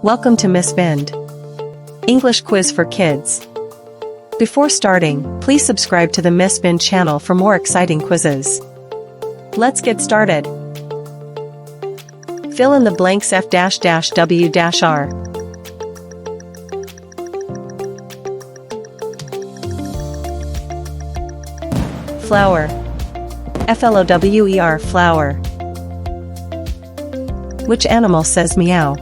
Welcome to Miss Vind English Quiz for Kids. Before starting, please subscribe to the Miss Vind channel for more exciting quizzes. Let's get started. Fill in the blanks F-W-R. Flower. Flower, flower. Which animal says meow?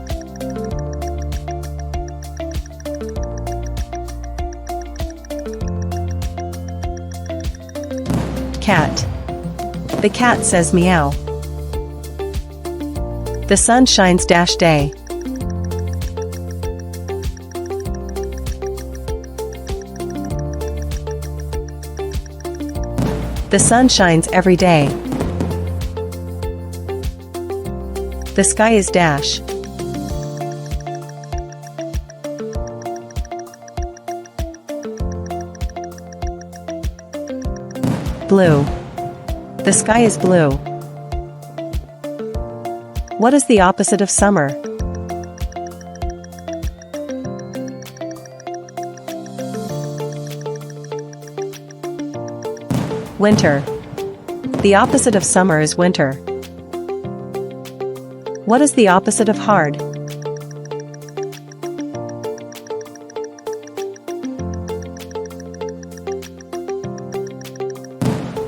Cat. The cat says meow. The sun shines day. The sun shines every day. The sky is dash. Blue. The sky is blue. What is the opposite of summer? Winter. The opposite of summer is winter. What is the opposite of hard?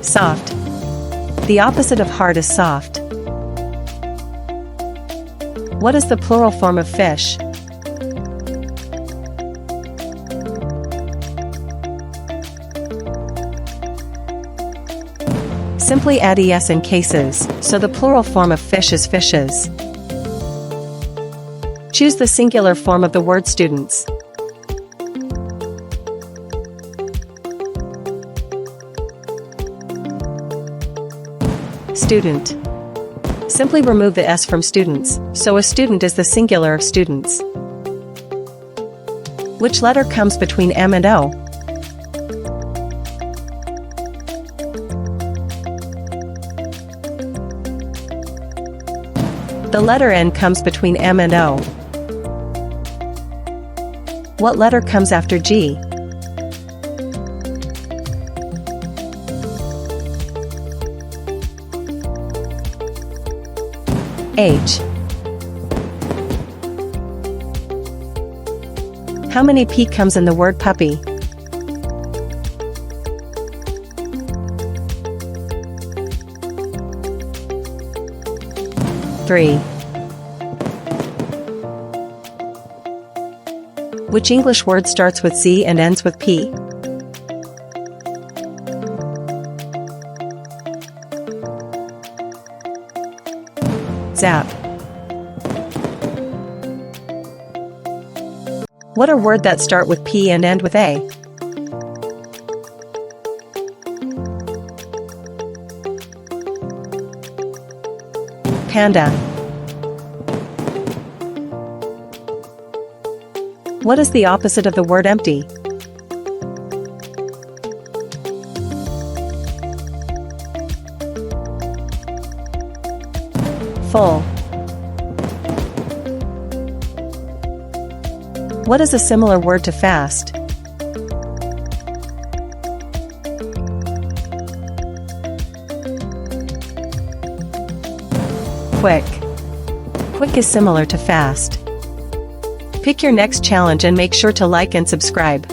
Soft. The opposite of hard is soft. What is the plural form of fish? Simply add es in cases, so the plural form of fish is fishes. Choose the singular form of the word students. Student. Simply remove the s from students, so a student is the singular of students. Which letter comes between M and O? The letter N comes between M and O. What letter comes after G? H. How many P comes in the word puppy? Three. Which English word starts with Z and ends with P? Zap. What are words that start with P and end with A? Panda. What is the opposite of the word empty? Full. What is a similar word to fast? Quick. Quick is similar to fast. Pick your next challenge and make sure to like and subscribe.